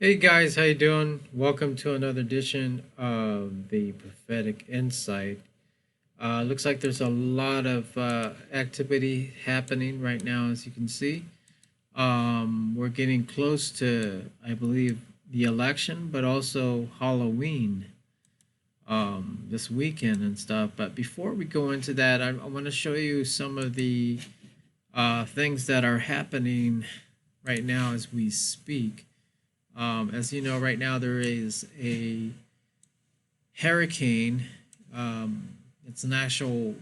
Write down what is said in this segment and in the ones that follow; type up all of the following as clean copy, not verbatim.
Hey guys, how you doing? Welcome to another edition of the Prophetic Insight. Looks like there's a lot of activity happening right now, as you can see. We're getting close to, I believe, the election, but also Halloween this weekend and stuff. But before we go into that, I want to show you some of the things that are happening right now as we speak. As you know, right now there is a hurricane. It's an actual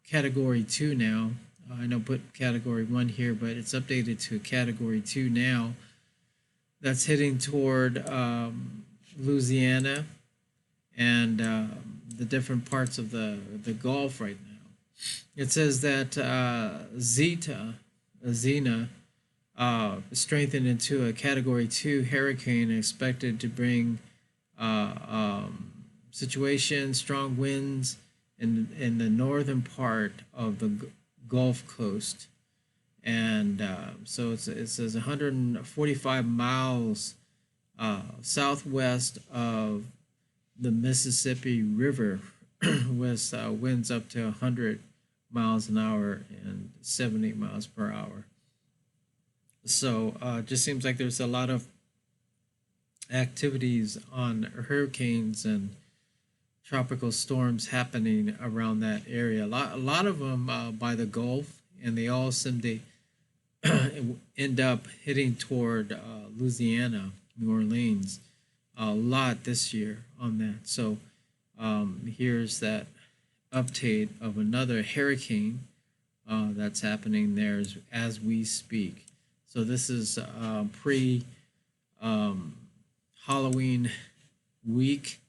category 2 now. I know put category 1 here, but it's updated to category 2 now. That's hitting toward Louisiana and the different parts of the Gulf right now. It says that Zeta, strengthened into a Category 2 hurricane, expected to bring uh, um, strong winds in the northern part of the Gulf Coast. And so it says 145 miles southwest of the Mississippi River with winds up to 100 miles an hour and 70 miles per hour. So it just seems like there's a lot of activities on hurricanes and tropical storms happening around that area. A lot of them by the Gulf, and they all seem to end up hitting toward Louisiana, New Orleans, a lot this year on that. So here's that update of another hurricane that's happening there as we speak. So this is pre Halloween week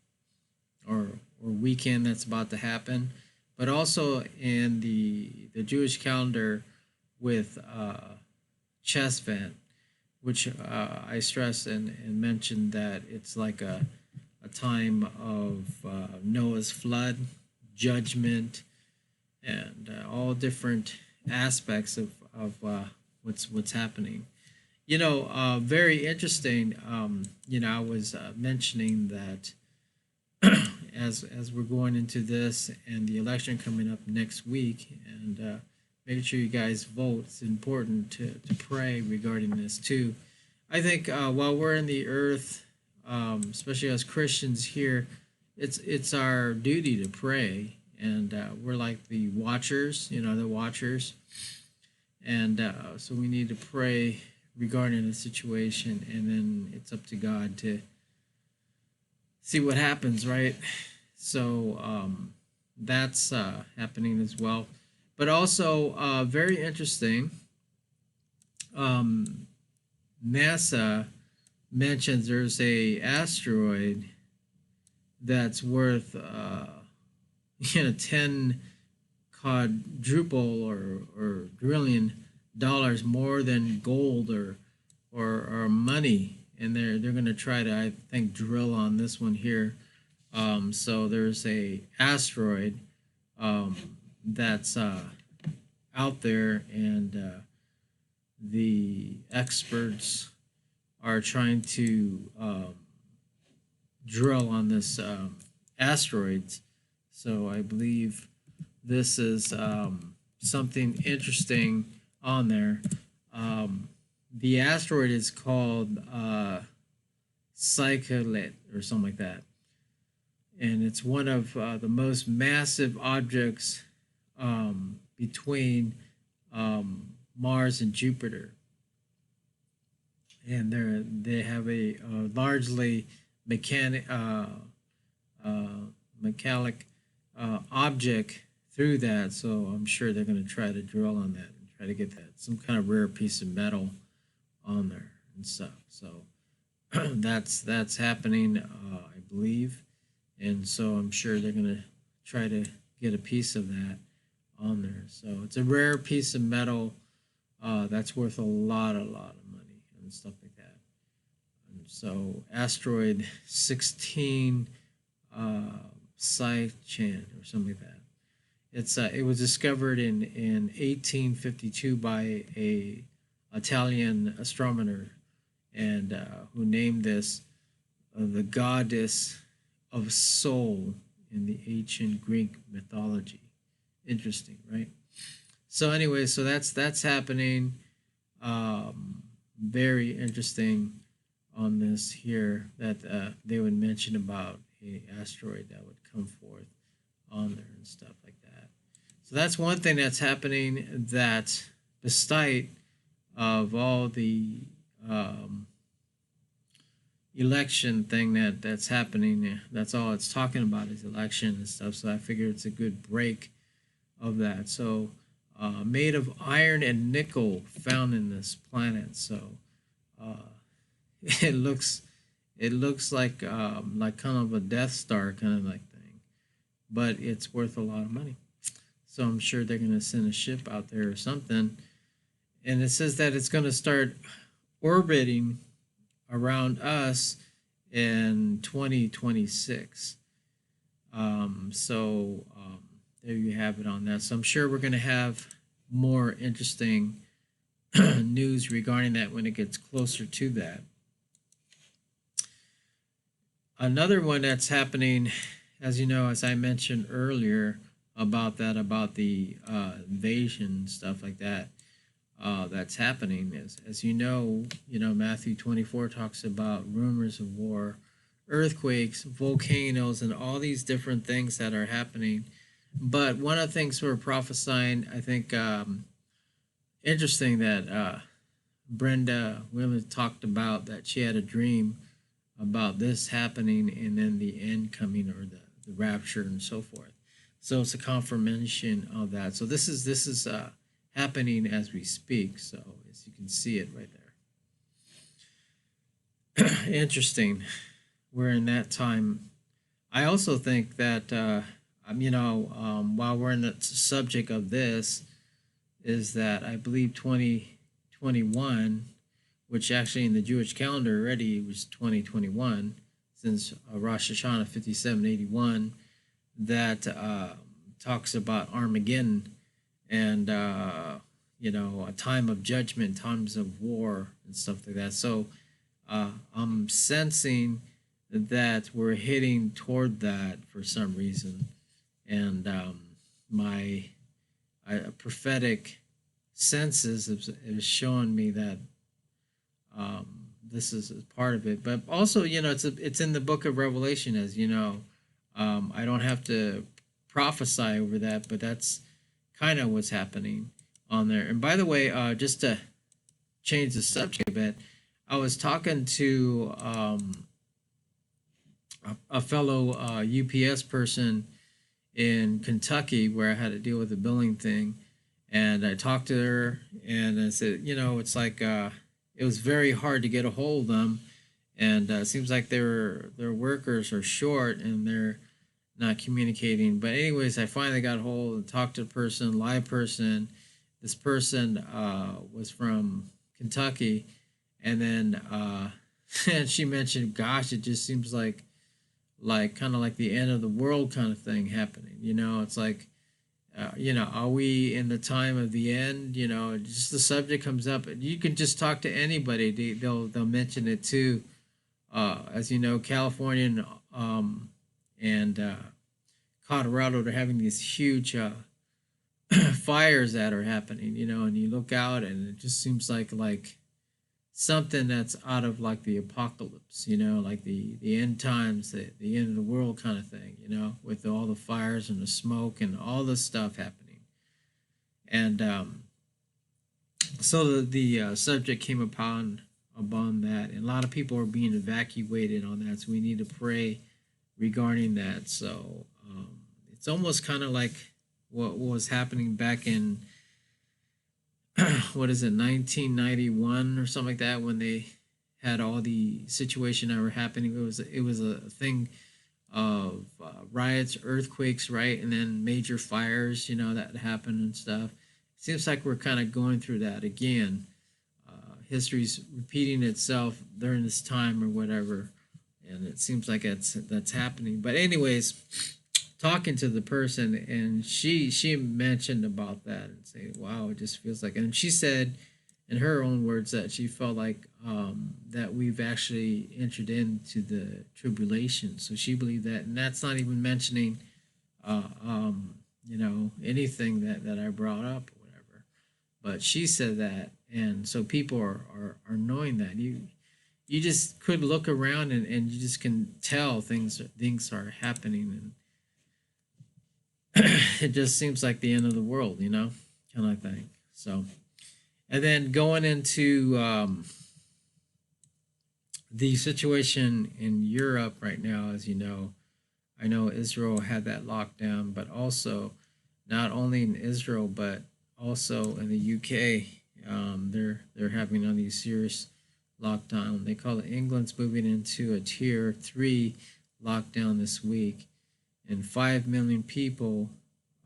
or weekend that's about to happen, but also in the Jewish calendar with Chesvet, which I stress and mentioned that it's like a time of Noah's flood, judgment, and all different aspects of what's happening. Very interesting. I was mentioning that as we're going into this and the election coming up next week, and making sure you guys vote. It's important to pray regarding this too. I think while we're in the earth, especially as Christians here, it's our duty to pray, and we're like the watchers, the watchers, and so we need to pray regarding the situation, and then it's up to God to see what happens, right? So that's happening as well. But also, very interesting, NASA mentions there's a asteroid that's worth 10 quadruple or trillion dollars more than gold or money, and they're going to try to, I think, drill on this one here. So there's a asteroid that's out there, and the experts are trying to drill on this asteroids. So I believe this is something interesting on there. The asteroid is called Psyche or something like that, and it's one of the most massive objects between Mars and Jupiter, and they have a largely metallic object through that. So I'm sure they're going to try to drill on that and try to get that some kind of rare piece of metal on there and stuff. So that's happening, I believe, and so I'm sure they're going to try to get a piece of that on there. So it's a rare piece of metal that's worth a lot of money and stuff like that. And so asteroid 16 Psyche or something like that. It was discovered in 1852 by a Italian astronomer, and who named this the goddess of soul in the ancient Greek mythology. Interesting, right? So anyway, so that's happening. Very interesting on this here that they would mention about a asteroid that would come forth on there and stuff like that. So that's one thing that's happening, that despite of all the election thing that's happening, that's all it's talking about is election and stuff. So I figure it's a good break of that. So made of iron and nickel found in this planet. So uh, it looks like kind of a Death Star kind of like thing, but it's worth a lot of money. So I'm sure they're going to send a ship out there or something. And it says that it's going to start orbiting around us in 2026. There you have it on that. So I'm sure we're going to have more interesting news regarding that when it gets closer to that. Another one that's happening, as you know, as I mentioned earlier about the invasion stuff like that, that's happening is, as you know, Matthew 24 talks about rumors of war, earthquakes, volcanoes, and all these different things that are happening. But one of the things we're prophesying, I think, interesting that Brenda Williams talked about, that she had a dream about this happening and then the end coming, or the rapture and so forth. So it's a confirmation of that. So this is happening as we speak. So as you can see it right there. Interesting. We're in that time. I also think that while we're in the subject of this, is that I believe 2021, which actually in the Jewish calendar already was 2021, since Rosh Hashanah 5781, that talks about Armageddon and a time of judgment, times of war and stuff like that. So I'm sensing that we're heading toward that for some reason, and my prophetic senses is showing me that this is part of it. But also, it's in the book of Revelation, as you know. I don't have to prophesy over that, but that's kind of what's happening on there. And by the way, just to change the subject a bit, I was talking to a fellow UPS person in Kentucky, where I had to deal with the billing thing, and I talked to her, and I said, it's like it was very hard to get a hold of them, and it seems like their workers are short and they're not communicating. But anyways, I finally got a hold and talked to the person, live person. This person was from Kentucky, and then and she mentioned, gosh, it just seems like kind of like the end of the world kind of thing happening. It's like, are we in the time of the end? Just the subject comes up, and you can just talk to anybody. They'll mention it too. As you know, California and Colorado, they're having these huge fires that are happening. And you look out, and it just seems like something that's out of like the apocalypse, like the end times, the end of the world kind of thing, with all the fires and the smoke and all this stuff happening. And so the subject came upon that, and a lot of people are being evacuated on that. So we need to pray regarding that. So it's almost kind of like what was happening back in what is it, 1991 or something like that, when they had all the situation that were happening. It was a thing of riots, earthquakes, right, and then major fires, that happened and stuff. It seems like we're kind of going through that again. History's repeating itself during this time or whatever, and it seems like that's happening. But anyways, talking to the person, and she mentioned about that and saying, wow, it just feels like, and she said in her own words, that she felt like that we've actually entered into the tribulation. So she believed that, and that's not even mentioning, anything that I brought up or whatever. But she said that, and so people are knowing that you just could look around and you just can tell things are happening, and it just seems like the end of the world, kind of thing. So, and then going into the situation in Europe right now, as you know, I know Israel had that lockdown, but also not only in Israel but also in the UK, they're having on these serious lockdown. They call it England's moving into a tier 3 lockdown this week, and 5 million people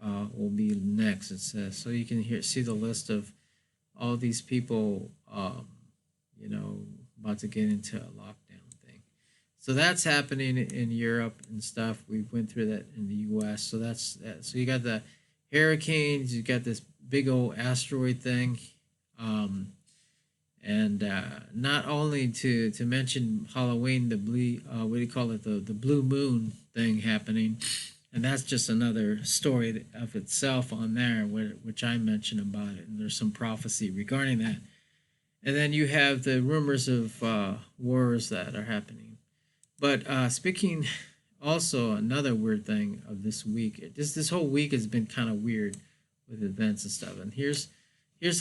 will be next. It says so. You can see the list of all these people, you know, about to get into a lockdown thing. So that's happening in Europe and stuff. We went through that in the U.S. So that's that. So you got the hurricanes. You got this big old asteroid thing, um, and not only to mention Halloween, the blue what do you call it, the blue moon thing happening, and that's just another story of itself on there, which I mentioned about it, and there's some prophecy regarding that. And then you have the rumors of wars that are happening. But speaking, also another weird thing of this week, this whole week has been kind of weird with events and stuff. And here's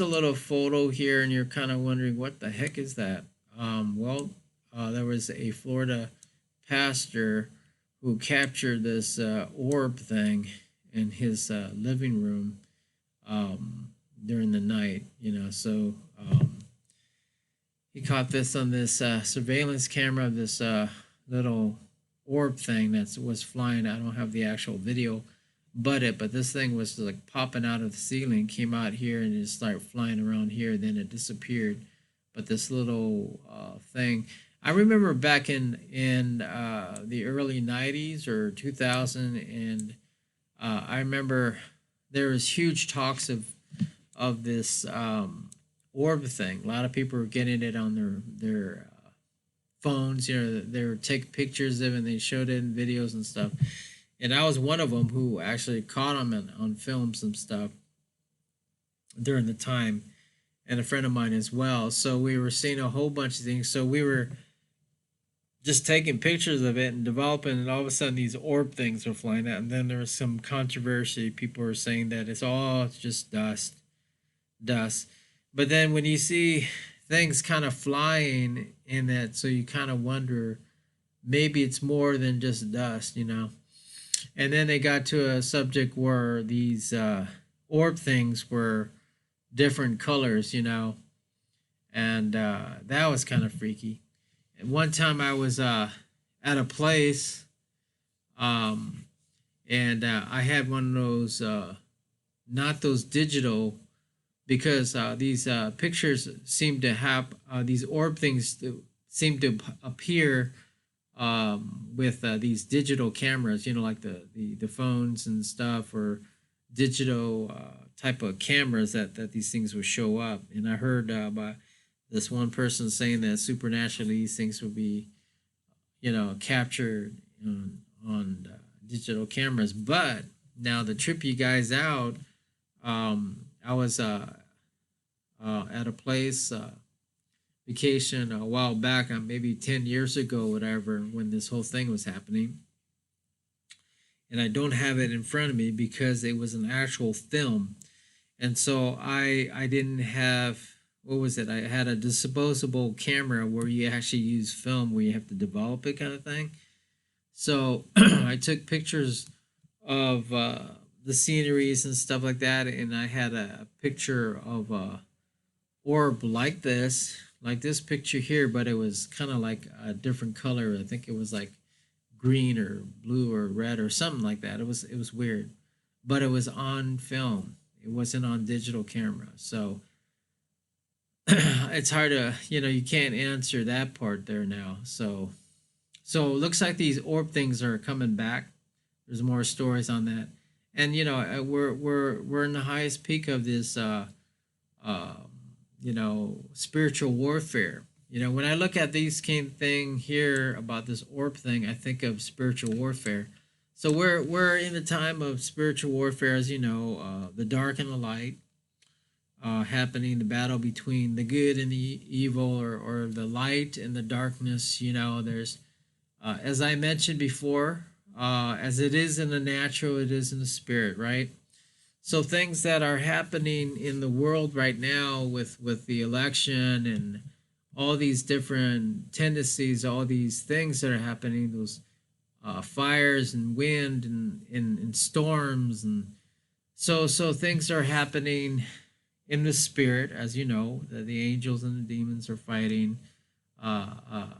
a little photo here, and you're kind of wondering what the heck is that? There was a Florida pastor who captured this orb thing in his living room during the night. So he caught this on this surveillance camera of this little orb thing that was flying. I don't have the actual video, but this thing was like popping out of the ceiling, came out here and just started flying around here. Then it disappeared. But this little thing, I remember back in the early '90s or 2000, and I remember there was huge talks of this orb thing. A lot of people were getting it on their phones. They were taking pictures of it, and they showed it in videos and stuff. And I was one of them who actually caught them on film, some stuff during the time, and a friend of mine as well. So we were seeing a whole bunch of things. So we were just taking pictures of it and developing, and all of a sudden these orb things were flying out. And then there was some controversy. People were saying that it's just dust. But then when you see things kind of flying in that, so you kind of wonder maybe it's more than just dust. And then they got to a subject where these orb things were different colors, and that was kind of freaky. And one time I was at a place, and I had one of those, not those digital, because these pictures seem to have these orb things seem to appear with these digital cameras, like the phones and stuff, or digital type of cameras that these things would show up. And I heard by this one person saying that supernaturally these things would be, captured on digital cameras. But now to trip you guys out, I was at a place vacation a while back, maybe 10 years ago, whatever, when this whole thing was happening. And I don't have it in front of me because it was an actual film. And so I didn't have, what was it? I had a disposable camera where you actually use film, where you have to develop it, kind of thing. So I took pictures of the sceneries and stuff like that, and I had a picture of a orb like this picture here, but it was kind of like a different color. I think it was like green or blue or red or something like that. It was weird, but it was on film. It wasn't on digital camera. So it's hard to, you can't answer that part there now. So it looks like these orb things are coming back. There's more stories on that, and we're in the highest peak of this spiritual warfare. When I look at these kind of thing here about this orb thing, I think of spiritual warfare. So we're in the time of spiritual warfare, as you know, the dark and the light happening, the battle between the good and the evil, or the light and the darkness. There's, as I mentioned before, as it is in the natural, it is in the spirit, right? So things that are happening in the world right now with the election and all these different tendencies, all these things that are happening, those fires and wind and storms, and so things are happening in the spirit, as you know, that the angels and the demons are fighting. Uh, uh,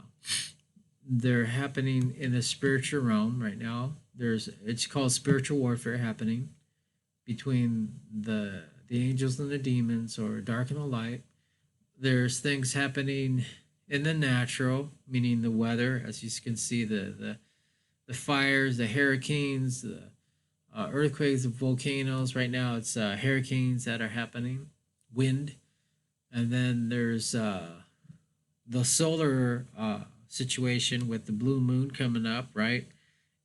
they're happening in the spiritual realm right now. It's called spiritual warfare happening between the angels and the demons, or dark and the light. There's things happening in the natural, meaning the weather, as you can see, the fires, the hurricanes, the earthquakes, the volcanoes. Right now, it's hurricanes that are happening, wind, and then there's the solar situation with the blue moon coming up, right?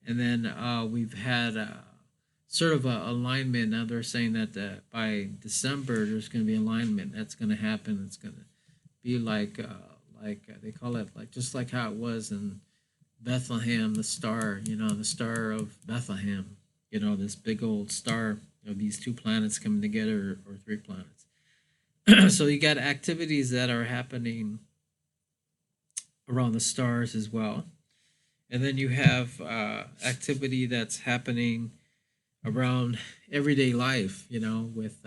And then we've had sort of a alignment. Now they're saying that by December there's going to be alignment. That's going to happen. It's going to be like they call it, like just like how it was in Bethlehem, the star. The star of Bethlehem. This big old star of these two planets coming together, or three planets. So you got activities that are happening around the stars as well, and then you have activity that's happening around everyday life, with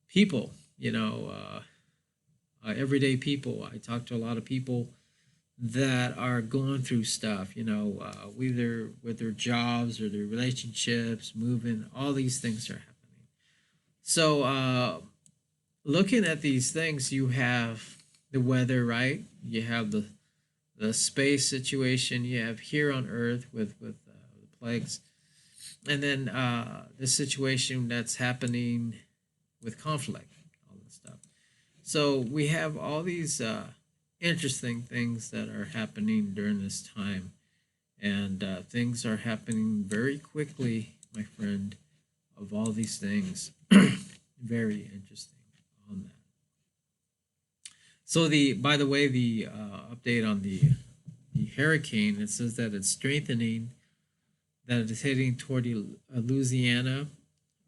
people, everyday people. I talk to a lot of people that are going through stuff, either with their jobs or their relationships, moving, all these things are happening. So, looking at these things, you have the weather, right? You have the space situation. You have here on Earth with the plagues, and then the situation that's happening with conflict, all this stuff. So we have all these interesting things that are happening during this time, and things are happening very quickly, my friend. Of all these things, very interesting on that. So by the way, the update on the hurricane, it says that it's strengthening, that it is heading toward Louisiana,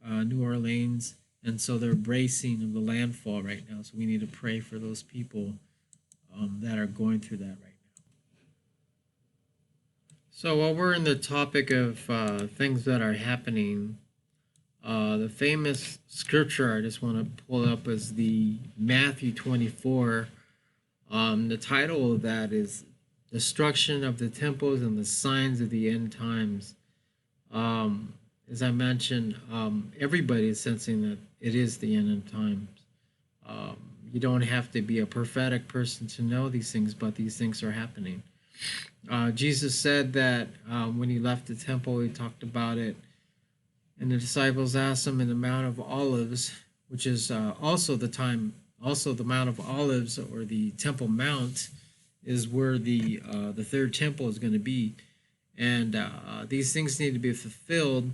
New Orleans, and so they're bracing of the landfall right now. So we need to pray for those people that are going through that right now. So while we're in the topic of things that are happening, the famous scripture I just want to pull up is the Matthew 24. The title of that is Destruction of the Temples and the Signs of the End Times. As I mentioned, everybody is sensing that it is the end of times. You don't have to be a prophetic person to know these things, but these things are happening. Jesus said that when he left the temple, he talked about it, and the disciples asked him in the Mount of Olives, which is also the Mount of Olives, or the Temple Mount, is where the third temple is going to be, and these things need to be fulfilled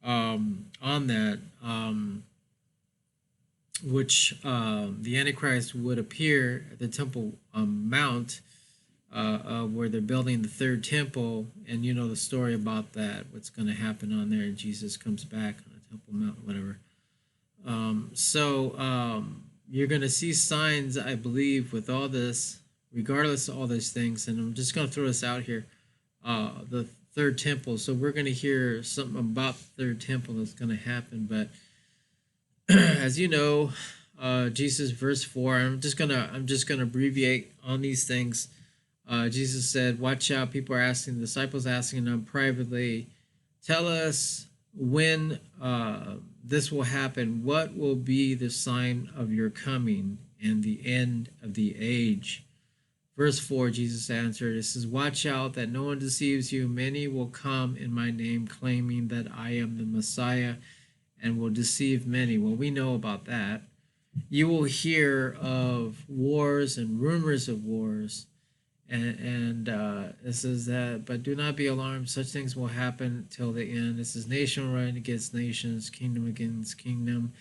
on that, which the Antichrist would appear at the Temple Mount, where they're building the third temple, and you know the story about that, what's going to happen on there, and Jesus comes back on the Temple Mount, whatever. You're going to see signs, I believe, with all this, regardless of all these things, and I'm just going to throw this out here, the third temple. So we're going to hear something about the third temple that's going to happen, but as you know, Jesus, verse 4, I'm just gonna abbreviate on these things. Jesus said, watch out, people are asking, the disciples asking him privately, tell us when this will happen. What will be the sign of your coming and the end of the age? Verse 4, Jesus answered, it says, watch out that no one deceives you. Many will come in my name, claiming that I am the Messiah, and will deceive many. Well, we know about that. you will hear of wars and rumors of wars. And it says that, but do not be alarmed. Such things will happen till the end. It says, nation will rise against nations, kingdom against kingdom,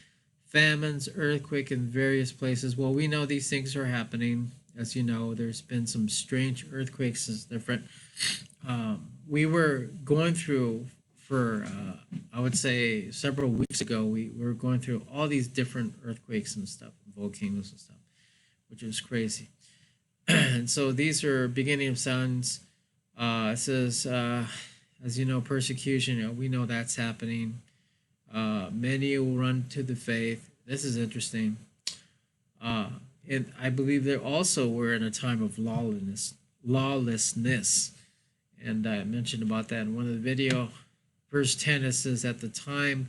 famines, earthquake in various places. Well, we know these things are happening. As you know, there's been some strange earthquakes. Is different. We were going through for I would say several weeks ago. We were going through all these different earthquakes and stuff, volcanoes and stuff, which was crazy. And so these are beginning of signs. It says, as you know, persecution. We know that's happening. Many will run to the faith. This is interesting. Uh, and I believe that also we're in a time of lawlessness. And I mentioned about that in one of the video. Verse 10, it says, at the time,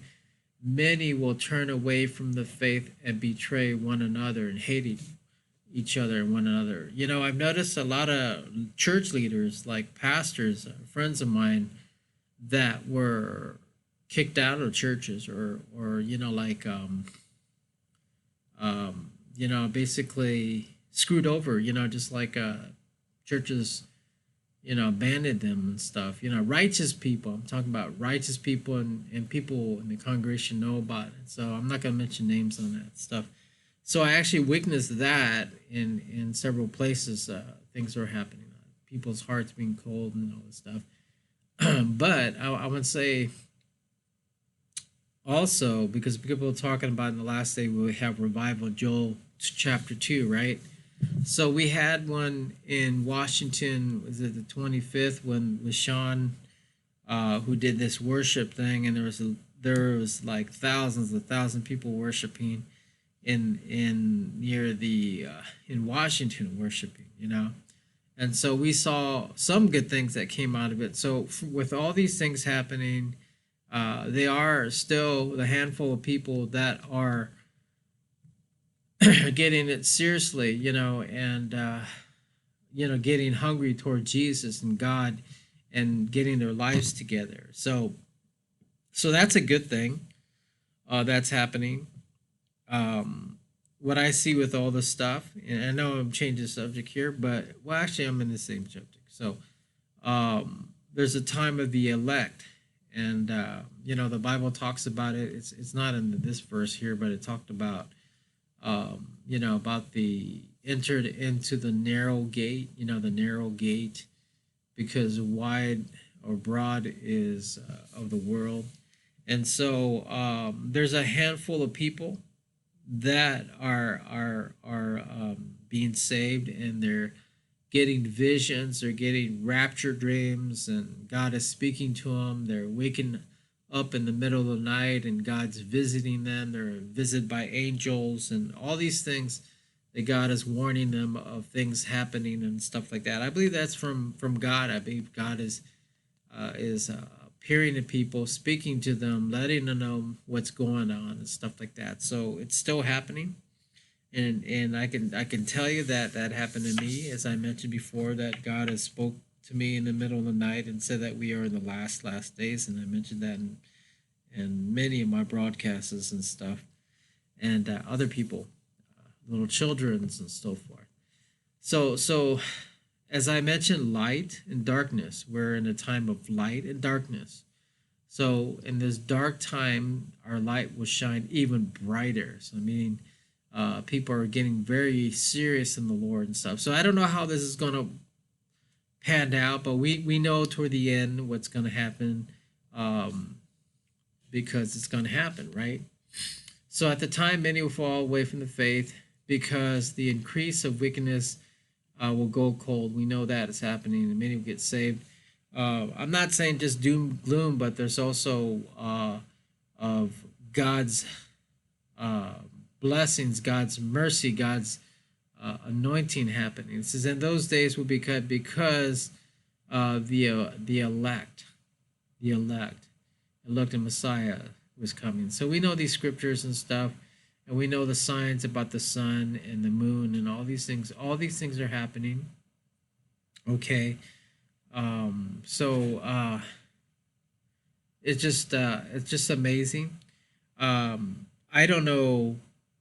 many will turn away from the faith and betray one another and hate each other and one another. I've noticed a lot of church leaders, like pastors, friends of mine, that were kicked out of churches or like basically screwed over, just like churches, abandoned them and stuff. Righteous people. I'm talking about righteous people, and people in the congregation know about it. So I'm not going to mention names on that stuff. So I actually witnessed that in several places. Things are happening. People's hearts being cold and all this stuff. But I would say also, because people are talking about in the last day we have revival, Joel chapter 2, right? So we had one in Washington, was it the 25th, when LaShawn, who did this worship thing, and there was like thousands of people worshiping in near the in Washington worshiping, and so we saw some good things that came out of it. So with all these things happening, they are still the handful of people that are getting it seriously, and getting hungry toward Jesus and God, and getting their lives together. So that's a good thing. That's happening. What I see with all this stuff, and I know I'm changing the subject here, but well, actually, I'm in the same subject. So, there's a time of the elect, and the Bible talks about it. It's not in this verse here, but it talked about about the entered into the narrow gate. The narrow gate, because wide or broad is of the world, and so there's a handful of people that are being saved, and they're getting visions, they're getting rapture dreams, and God is speaking to them. They're waking up in the middle of the night, and God's visiting them. They're visited by angels, and all these things that God is warning them of things happening and stuff like that. I believe that's from God. I believe God is appearing to people, speaking to them, letting them know what's going on and stuff like that. So it's still happening, and I can tell you that happened to me, as I mentioned before, that God has spoke to me in the middle of the night and said that we are in the last days, and I mentioned that in many of my broadcasts and stuff, and other people, little children's and so forth. So as I mentioned, light and darkness. We're in a time of light and darkness. So in this dark time, our light will shine even brighter. So meaning, people are getting very serious in the Lord and stuff. So I don't know how this is going to pan out, but we know toward the end what's going to happen, because it's going to happen, right? So at the time, many will fall away from the faith because the increase of wickedness will go cold. We know that is happening, and many will get saved. I'm not saying just doom gloom, but there's also of God's blessings, God's mercy, God's anointing happening. It says, in those days will be cut because the elect, and Messiah was coming. So we know these scriptures and stuff, and we know the signs about the sun and the moon and all these things. All these things are happening. Okay. So it's just amazing. I don't know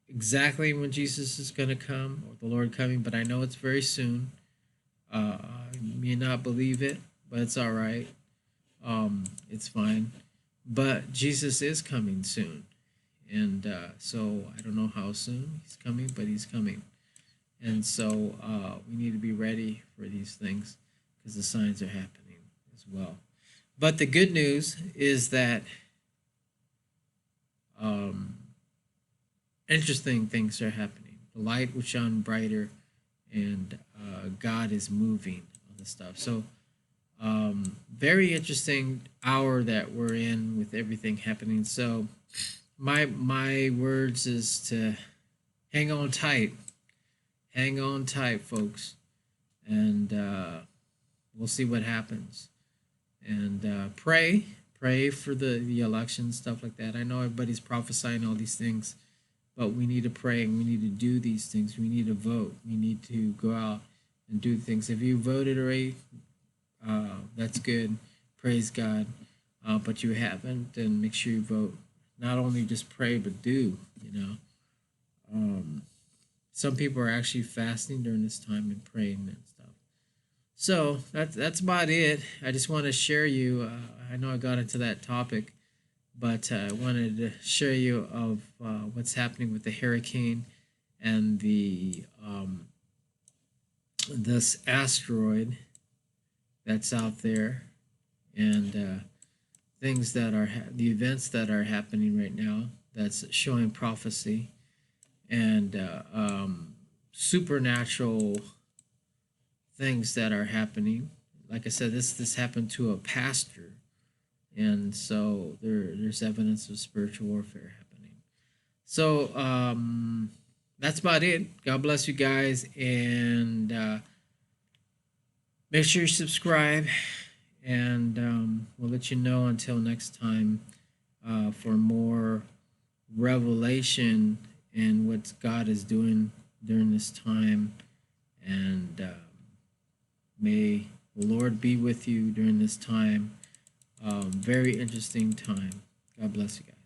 exactly when Jesus is going to come or the Lord coming, but I know it's very soon. You may not believe it, but it's all right. It's fine. But Jesus is coming soon. And so I don't know how soon he's coming, but he's coming. And so we need to be ready for these things because the signs are happening as well. But the good news is that um, interesting things are happening. The light will shine brighter, and God is moving on the stuff. So, very interesting hour that we're in with everything happening. So, my words is to hang hang on tight, folks, and we'll see what happens. And pray for the election stuff like that. I know everybody's prophesying all these things, but we need to pray and we need to do these things. We need to vote. We need to go out and do things. If you voted already, that's good. Praise God. But you haven't, then make sure you vote. Not only just pray, but do. Um, some people are actually fasting during this time and praying and stuff. So that's about it. I just want to share you. I know I got into that topic, but I wanted to share you of what's happening with the hurricane and the this asteroid that's out there, and things that are the events that are happening right now. That's showing prophecy and supernatural things that are happening. Like I said, this happened to a pastor, and so there's evidence of spiritual warfare happening. So that's about it. God bless you guys, and make sure you subscribe, and we'll let you know until next time for more revelation and what God is doing during this time. And may the Lord be with you during this time. Very interesting time. God bless you guys.